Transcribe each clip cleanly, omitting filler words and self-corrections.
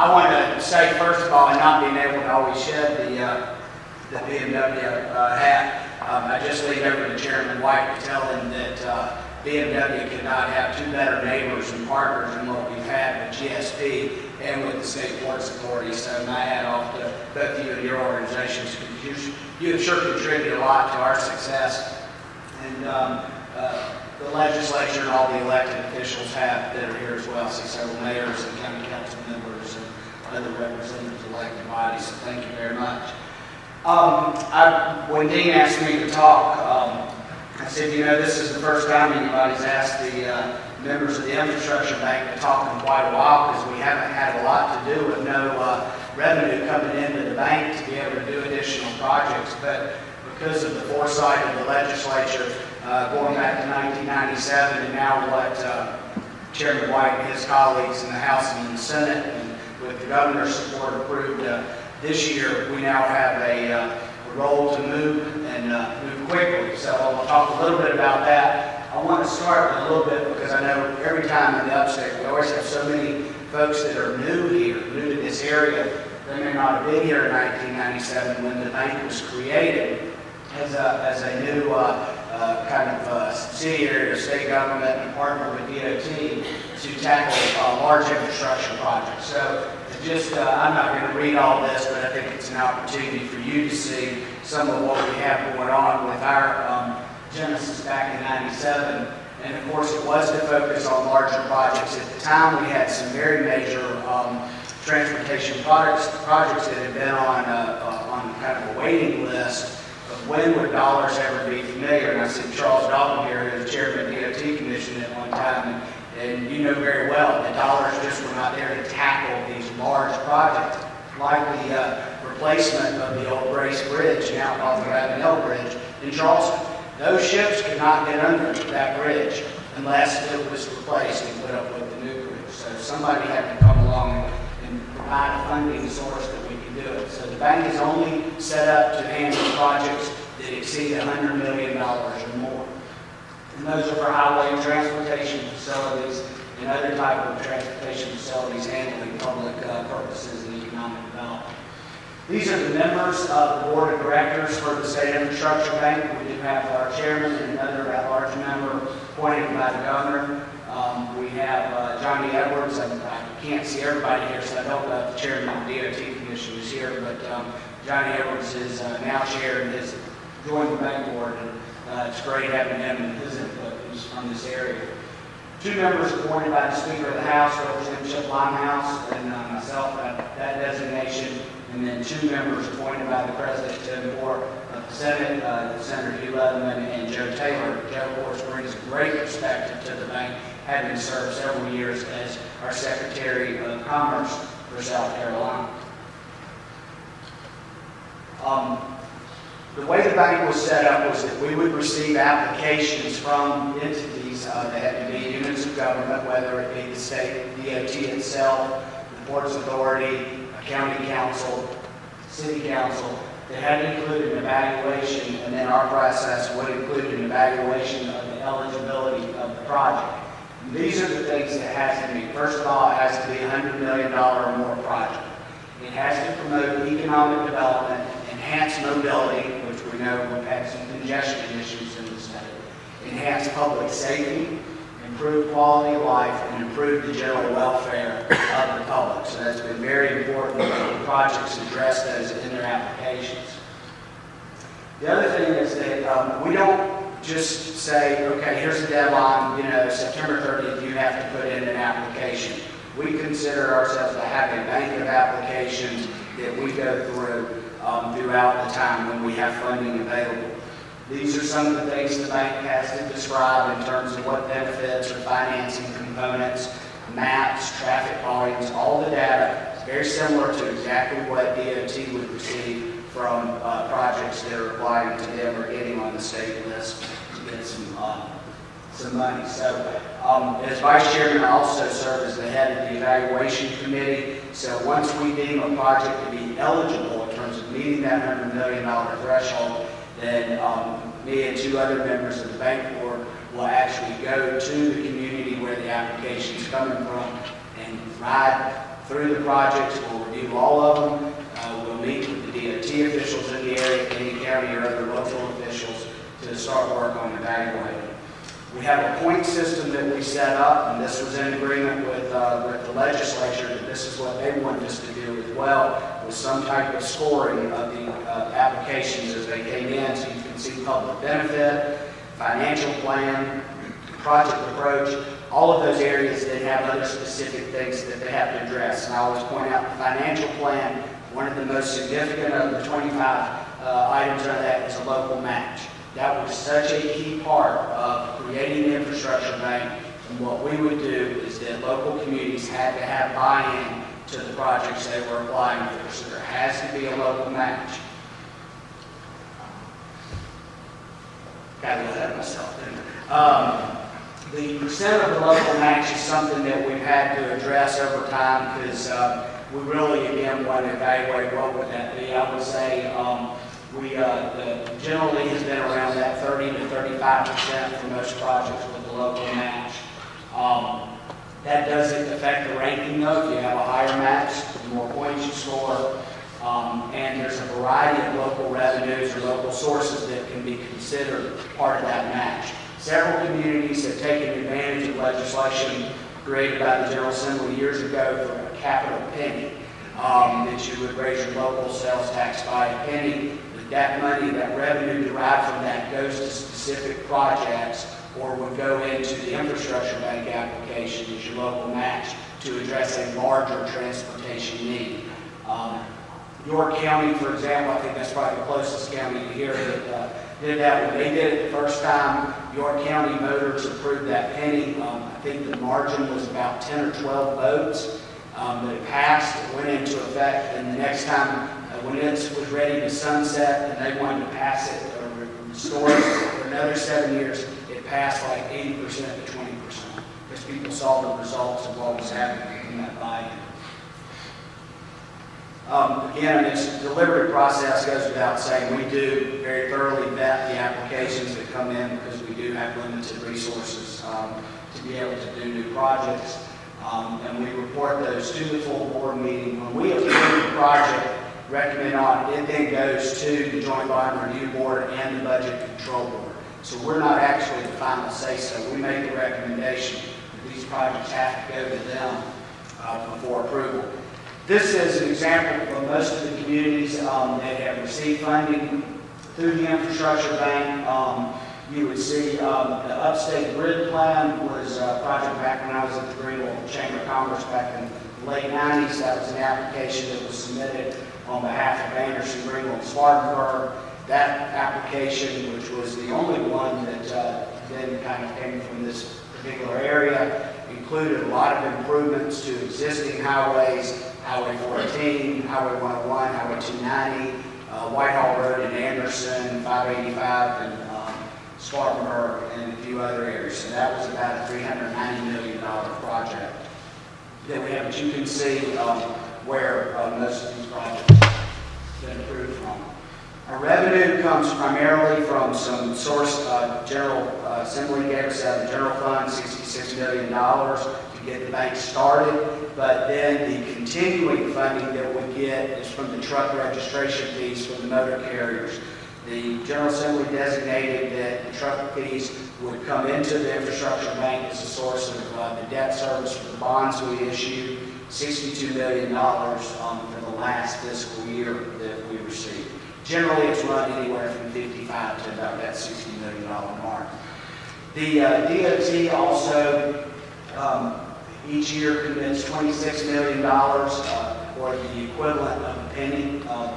I want to say, first of all, and not being able to always shed the BMW hat, I just leaned over to Chairman White to tell him that BMW could not have two better neighbors and partners than what we've had with GSP and with the State Ports Authority. So my hat off to both you and your organizations. You have sure contributed a lot to our success. And the legislature and all the elected officials have that are here as well. I see several mayors and county council members and other representatives of elected bodies. So thank you very much. When Dean asked me to talk, I said, you know, this is the first time anybody's asked the members of the Infrastructure Bank to talk in quite a while, because we haven't had a lot to do with no revenue coming into the bank to be able to do additional projects. But because of the foresight of the legislature going back to 1997, and now what Chairman White and his colleagues in the House and in the Senate, and with the governor's support, approved this year, we now have a role to move and move quickly. So I'll talk a little bit about that. I want to start with a little bit, because I know every time in the upstate we always have so many folks that are new here, new to this area. They may not have been here in 1997 when the bank was created as a new kind of subsidiary of state government and partner with DOT to tackle large infrastructure projects. So just, I'm not going to read all this, but I think it's an opportunity for you to see some of what we have going on with our genesis back in 97. And of course, it was to focus on larger projects. At the time, we had some very major transportation projects that had been on kind of a waiting list of when would dollars ever be familiar. And I see Charles Dalton here, who was chairman of the DOT Commission at one time, and you know very well that dollars just were not there to tackle these large projects, like the replacement of the old Grace Bridge, now called the Ravenel Bridge in Charleston. Those ships could not get under that bridge unless it was replaced and put up with the new bridge. So somebody had to come along and provide a funding source that we could do it. So the bank is only set up to handle projects that exceed $100 million or more. And those are for highway and transportation facilities and other type of transportation facilities handling public purposes and economic development. These are the members of the board of directors for the State Infrastructure Bank. We do have our chairman and another at-large member appointed by the governor. We have Johnny Edwards. I can't see everybody here, so I don't know if the chairman of the DOT Commission is here, but Johnny Edwards is now chair and has joined the bank board. And it's great having him and his input. He's from this area. Two members appointed by the Speaker of the House, Representative Chip Limehouse, and myself at that designation. And then two members appointed by the President Tim Moore of the Senate, Senator Hugh Leatherman and Joe Taylor. Joe, of course, brings a great perspective to the bank, having served several years as our Secretary of Commerce for South Carolina. The way the bank was set up was that we would receive applications from entities that had to be units of government, whether it be the state, DOT itself, the Ports Authority, a county council, city council, that had to include an evaluation, and then our process would include an evaluation of the eligibility of the project. And these are the things that has to be. First of all, it has to be a $100 million or more project. It has to promote economic development, enhance mobility, which we know we've had some congestion issues in the state, enhance public safety, improve quality of life, and improve the general welfare of the public. So that's been very important that the projects address those in their applications. The other thing is that we don't just say, okay, here's a deadline, September 30th, you have to put in an application. We consider ourselves to have a bank of applications that we go through throughout the time when we have funding available. These are some of the things the bank has to describe in terms of what benefits or financing components, maps, traffic volumes, all the data. It's very similar to exactly what DOT would receive from projects that are applying to them or getting on the state list to get some money. So as Vice Chairman, I also serve as the head of the evaluation committee. So once we deem a project to be eligible in terms of meeting that $100 million threshold, then me and two other members of the bank board will actually go to the community where the application is coming from and ride through the projects. We'll review all of them. We'll meet with the DOT officials in the area, any county or other local officials to start work on evaluating. We have a point system that we set up, and this was in agreement with the legislature that this is what they wanted us to do as well, with some type of scoring of the applications as they came in, so you can see public benefit, financial plan, project approach. All of those areas that have other specific things that they have to address. And I always point out the financial plan, one of the most significant of the 25 items on that is a local match. That was such a key part of creating the infrastructure bank, and what we would do is that local communities had to have buy-in to the projects they were applying for, so there has to be a local match. Got to go ahead of myself, didn't I? The percent of the local match is something that we've had to address over time because we really, again, want to evaluate what would that be. I would say generally has been around that 30 to 35% for most projects with the local match. That doesn't affect the ranking though. If you have a higher match, the more points you score. And there's a variety of local revenues or local sources that can be considered part of that match. Several communities have taken advantage of legislation created by the General Assembly years ago for a capital penny, that you would raise your local sales tax by a penny. That money, that revenue derived from that goes to specific projects or would go into the infrastructure bank application as your local match to address a larger transportation need. York County, for example, I think that's probably the closest county to here that did that. When they did it the first time, York County voters approved that penny. I think the margin was about 10 or 12 votes. But it passed, it went into effect, and the next time when it was ready to sunset and they wanted to pass it or restore it for another 7 years, it passed like 80% to 20% because people saw the results of what was happening in that buy-in. Again, this delivery process goes without saying. We do very thoroughly vet the applications that come in because we do have limited resources to be able to do new projects. And we report those to the full board meeting. When we approve the project, recommend on it then goes to the Joint Bond Review Board and the Budget Control Board. So we're not actually the final say-so. We make the recommendation that these projects have to go to them before approval. This is an example of most of the communities that have received funding through the infrastructure bank. You would see the Upstate Grid Plan was a project back when I was at the Greenville Chamber of Commerce back in the late 90s. That was an application that was submitted on behalf of Anderson, Greenville, and Spartanburg. That application, which was the only one that then kind of came from this particular area, included a lot of improvements to existing highways, Highway 14, Highway 101, Highway 290, Whitehall Road in Anderson, 585, and Spartanburg, and a few other areas. So that was about a $390 million project that we have. But you can see where most of these projects have been approved from. Our revenue comes primarily from some source. General Assembly gave us out of the general fund $66 million to get the bank started. But then the continuing funding that we get is from the truck registration fees from the motor carriers. The General Assembly designated that the truck fees would come into the infrastructure bank as a source of the debt service for the bonds we issued, $62 million for the last fiscal year that we received. Generally, it's run anywhere from 55 to about that $60 million mark. The DOT also each year commits $26 million or the equivalent of a penny of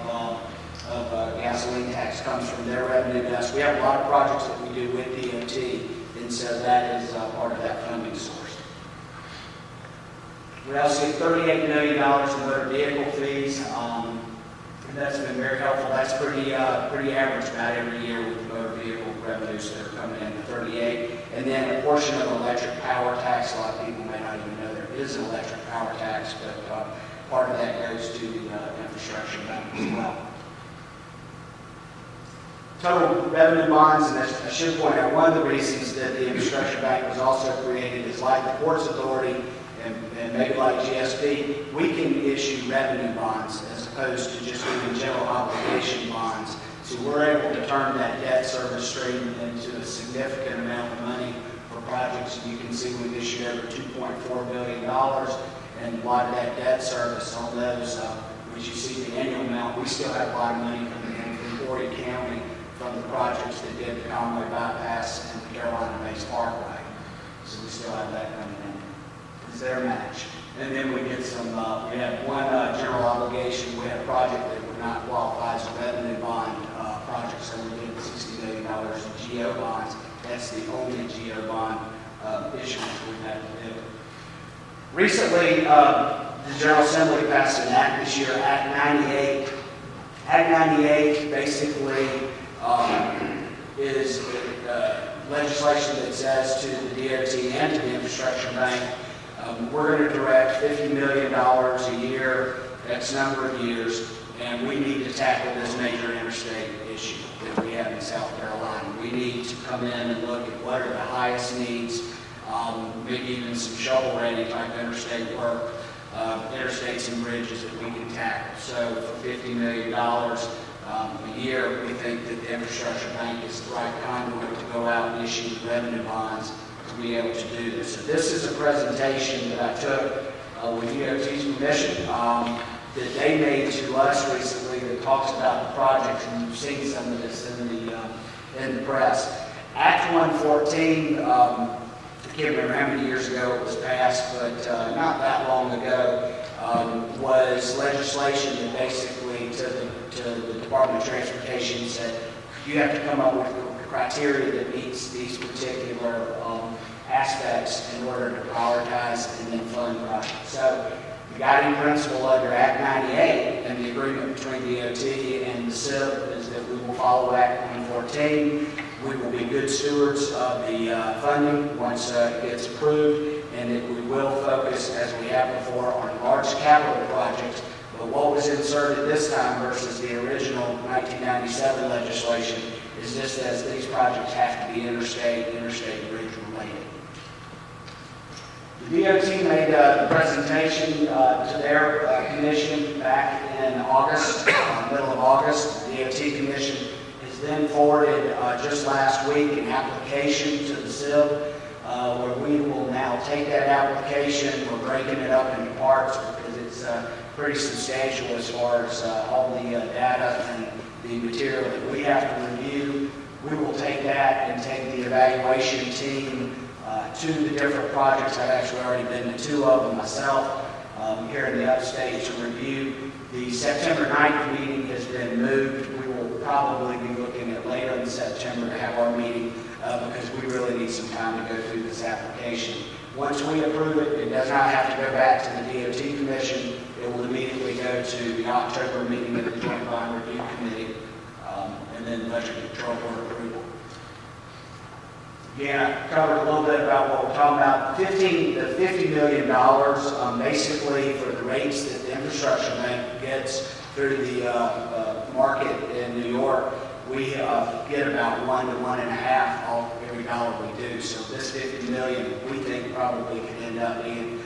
gasoline tax comes from their revenue to us. We have a lot of projects that we do with DOT, and so that is part of that funding source. We also get $38 million in motor vehicle fees, and that's been very helpful. That's pretty average about every year with the motor vehicle revenues that are coming in, the 38. And then a portion of electric power tax. A lot of people may not even know there is an electric power tax, but part of that goes to the infrastructure bank as well. Total revenue bonds, and I should point out, one of the reasons that the infrastructure bank was also created is like the Ports Authority and maybe like GSP, we can issue revenue bonds as opposed to just doing general obligation bonds. So we're able to turn that debt service stream into a significant amount of money for projects. And you can see we've issued over $2.4 billion, and a lot of that debt service on those, as you see the annual amount, we still have a lot of money coming in from Horry County from the projects that did the Conway Bypass and the Carolina-based Parkway. So we still have that coming in. It's their match. And then we get some, we have one general obligation. We had a project that would not qualify as a revenue bond project, so we did $60 million in GO bonds. That's the only GO bond issuance we've had to do. Recently, the General Assembly passed an act this year, Act 98. Act 98 basically is legislation that says to the DOT and to the Infrastructure Bank, we're going to direct $50 million a year, X number of years, and we need to tackle this major interstate issue that we have in South Carolina. We need to come in and look at what are the highest needs, maybe even some shovel-ready type interstate work, interstates and bridges that we can tackle. So for $50 million a year, we think that the Infrastructure Bank is the right conduit to go out and issue revenue bonds to be able to do this. So this is a presentation that I took with DOT's permission that they made to us recently that talks about the project, and you've seen some of this in the press. Act 114, I can't remember how many years ago it was passed, but not that long ago, was legislation that basically to the Department of Transportation said you have to come up with criteria that meets these particular aspects in order to prioritize and then fund projects. So the guiding principle under Act 98 and the agreement between DOT and the CIP is that we will follow Act 114. We will be good stewards of the funding once it gets approved, and that we will focus, as we have before, on large capital projects. But what was inserted this time versus the original 1997 legislation is just as these projects have to be interstate bridge related. The DOT made a presentation to their commission back in August, middle of August. The DOT commission has then forwarded just last week an application to the CIP where we will now take that application. We're breaking it up into parts because it's pretty substantial as far as all the data and the material that we have to review. We will take that and take the evaluation team to the different projects. I've actually already been to two of them myself here in the upstate to review. The September 9th meeting has been moved. We will probably be looking at later in September to have our meeting because we really need some time to go through this application. Once we approve it, it does not have to go back to the DOT Commission. It will immediately go to the October meeting of the Joint Bond Review Committee and then the Budget Control Board approval. Again, I covered a little bit about what we're talking about. The $50 million basically for the rates that the Infrastructure Bank gets through the market in New York. We get about 1 to 1.5 off every dollar we do. So this $50 million, we think probably could end up being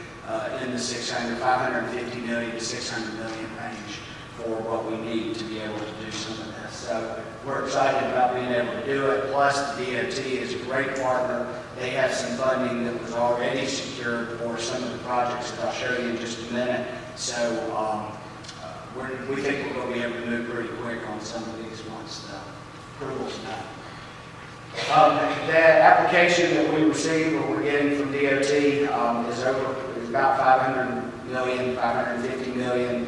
in the $550 million to $600 million range for what we need to be able to do some of this. So we're excited about being able to do it. Plus, the DOT is a great partner. They have some funding that was already secured for some of the projects that I'll show you in just a minute. So we think we're going to be able to move pretty quick on some of these once the approval's done. The application that we received, what we're getting from DOT, is about $500 million, $550 million.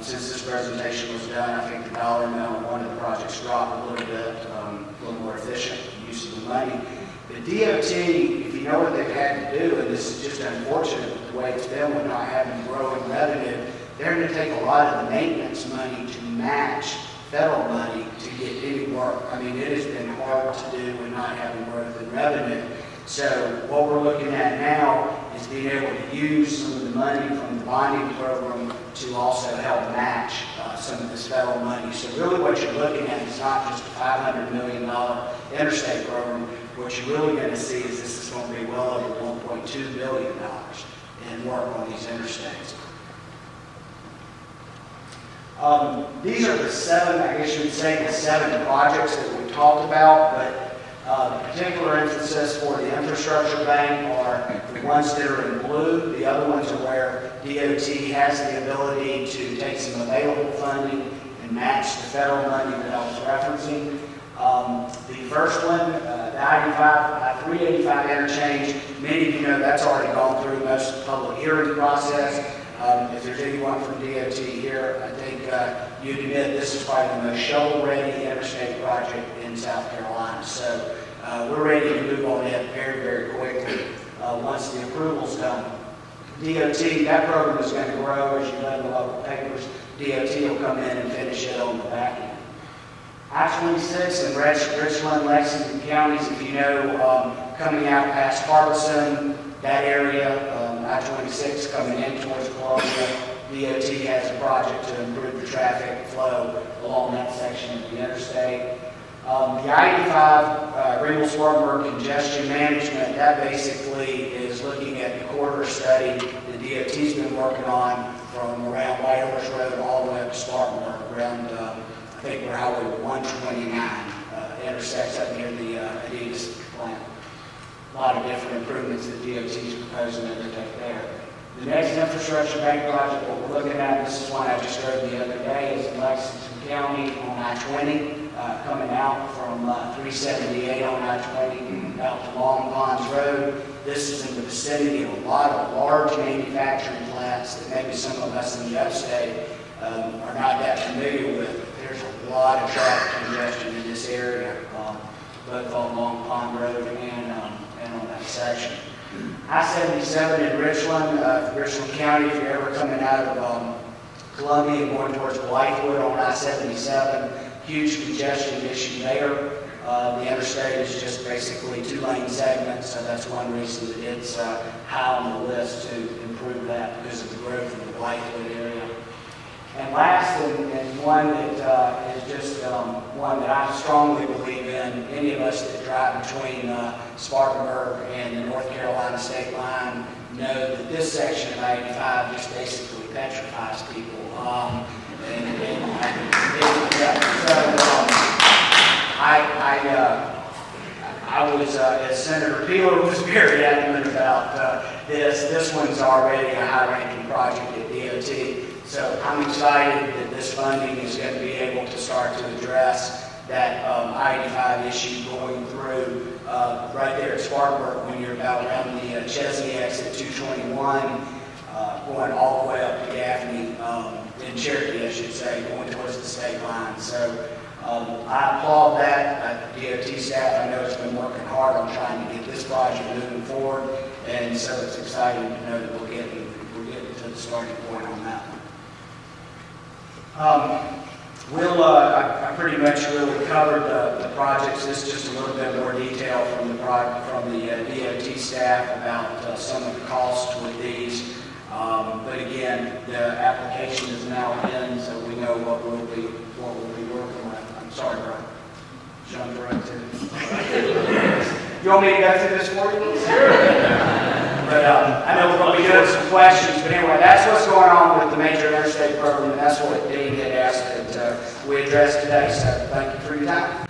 Since this presentation was done, I think the dollar amount of one of the projects dropped a little bit, a little more efficient use of the money. The DOT, if you know what they've had to do, and this is just unfortunate the way it's been with not having growing revenue, they're going to take a lot of the maintenance money to match federal money to get any work. I mean, it has been hard to do with not having growth in revenue. So what we're looking at now is being able to use some of the money from the bonding program to also help match some of this federal money. So really what you're looking at is not just a $500 million interstate program. What you're really going to see is this is going to be well over $1.2 billion and work on these interstates. These are the seven, I guess you would say, the seven projects that we talked about, but particular emphasis for the infrastructure bank are the ones that are in blue. The other ones are where DOT has the ability to take some available funding and match the federal money that I was referencing. The first one, the I-85, 385 interchange, many of you know that's already gone through most of the public hearing process. If there's anyone from DOT here, I think you'd admit this is probably the most shovel-ready interstate project in South Carolina. So we're ready to move on it very, very quickly once the approval's done. DOT, that program is going to grow as you know in the local papers. DOT will come in and finish it on the back end. I-26 in Richland, Lexington counties, if you know, coming out past Harbison, that area, I-26 coming in towards Columbia, DOT has a project to improve the traffic flow along that section of the interstate. The I-85 Ringgold-Spartanburg congestion management, that basically is looking at the corridor study the DOT's been working on from around White Horse Road all the way up to Spartanburg, around I think where Highway 129 intersects up near the Adidas plant. A lot of different improvements that DOT is proposing to undertake there. The next infrastructure bank project, what we're looking at, this is one I just heard the other day, is in Lexington County on I-20, coming out from 378 on I-20 out to Long Ponds Road. This is in the vicinity of a lot of large manufacturing plants that maybe some of us in the upstate are not that familiar with. There's a lot of traffic congestion in this area, both on Long Pond Road and on that section. I-77 in Richland County, if you're ever coming out of Columbia and going towards Blythewood on I-77, huge congestion issue there. The interstate is just basically two-lane segments, so that's one reason that it's high on the list to improve that because of the growth in the Blythewood area. And last, and one that is just one that I strongly believe in, any of us that drive between Spartanburg and the North Carolina state line know that this section of I-85 just basically petrifies people. I was, as Senator Peeler was very adamant about this one's already a high-ranking project at DOT. So I'm excited that this funding is going to be able to start to address that I-85 issue going through right there at Spartanburg when you're about around the Chesney exit 221, going all the way up to Gaffney, in Cherokee, I should say, going towards the state line. So I applaud that. DOT staff, I know, has been working hard on trying to get this project moving forward, and so it's exciting to know that we're getting to the starting point on that one. I pretty much really covered the projects. This is just a little bit more detail from the DOT staff about some of the costs with these. But again, the application is now in, so we know what we'll be working with. I'm sorry, Brian. Jumped right to it. You want me to go through this for you? Sure. But I know we're going to be doing some questions, but anyway, that's what's going on with the major interstate program, and that's what Dean had asked that we address today, so thank you for your time.